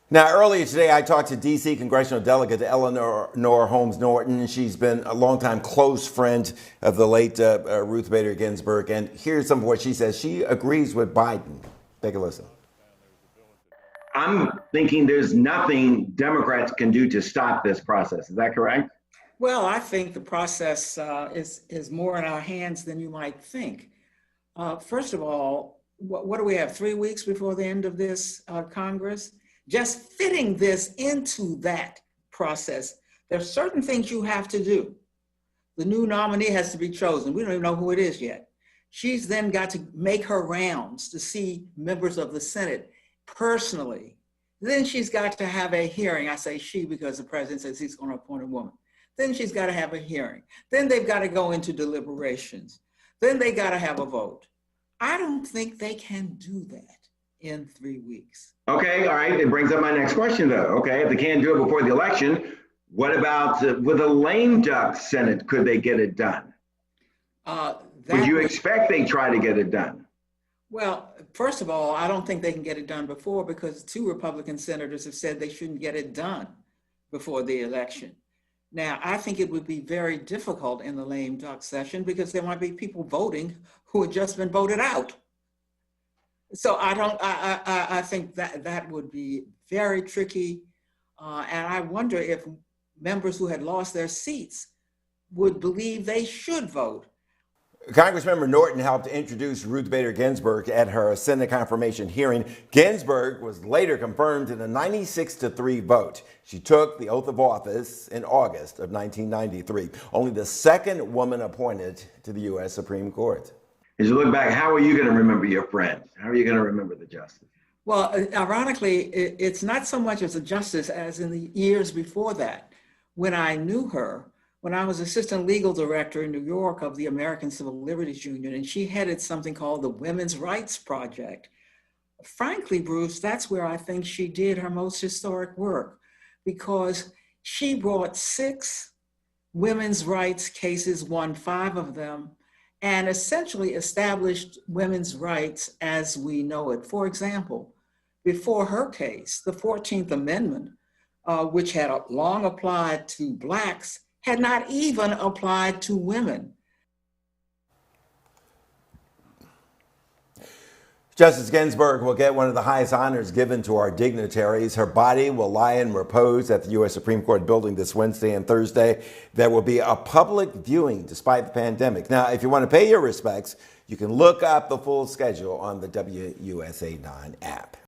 Now, earlier today, I talked to D.C. congressional delegate Eleanor Holmes Norton. She's been a longtime close friend of the late Ruth Bader Ginsburg. And here's some of what she says. She agrees with Biden. Take a listen. I'm thinking there's nothing Democrats can do to stop this process. Is that correct? Well, I think the process is more in our hands than you might think. First of all, what do we have? 3 weeks before the end of this Congress? Just fitting this into that process. There are certain things you have to do. The new nominee has to be chosen. We don't even know who it is yet. She's then got to make her rounds to see members of the Senate personally. Then she's got to have a hearing. I say she because the president says he's going to appoint a woman. Then she's got to have a hearing. Then they've got to go into deliberations. Then they got to have a vote. I don't think they can do that in 3 weeks. Okay, all right. It brings up my next question, though. Okay, if they can't do it before the election, what about with a lame duck Senate? Could they get it done? Would you expect they try to get it done? Well, first of all, I don't think they can get it done before because 2 Republican senators have said they shouldn't get it done before the election. Now, I think it would be very difficult in the lame duck session because there might be people voting who had just been voted out. So I think that would be very tricky. And I wonder if members who had lost their seats would believe they should vote. Congressmember Norton helped introduce Ruth Bader Ginsburg at her Senate confirmation hearing. Ginsburg was later confirmed in a 96-3 vote. She took the oath of office in August of 1993, only the second woman appointed to the U.S. Supreme Court. As you look back, how are you going to remember your friends? How are you going to remember the justice? Well, ironically, it's not so much as a justice as in the years before that. When I knew her, when I was assistant legal director in New York of the American Civil Liberties Union, and she headed something called the Women's Rights Project. Frankly, Bruce, that's where I think she did her most historic work because she brought 6 women's rights cases, won 5 of them, and essentially established women's rights as we know it. For example, before her case, the 14th Amendment, which had long applied to Blacks, had not even applied to women. Justice Ginsburg will get one of the highest honors given to our dignitaries. Her body will lie in repose at the U.S. Supreme Court building this Wednesday and Thursday. There will be a public viewing despite the pandemic. Now, if you want to pay your respects, you can look up the full schedule on the WUSA 9 app.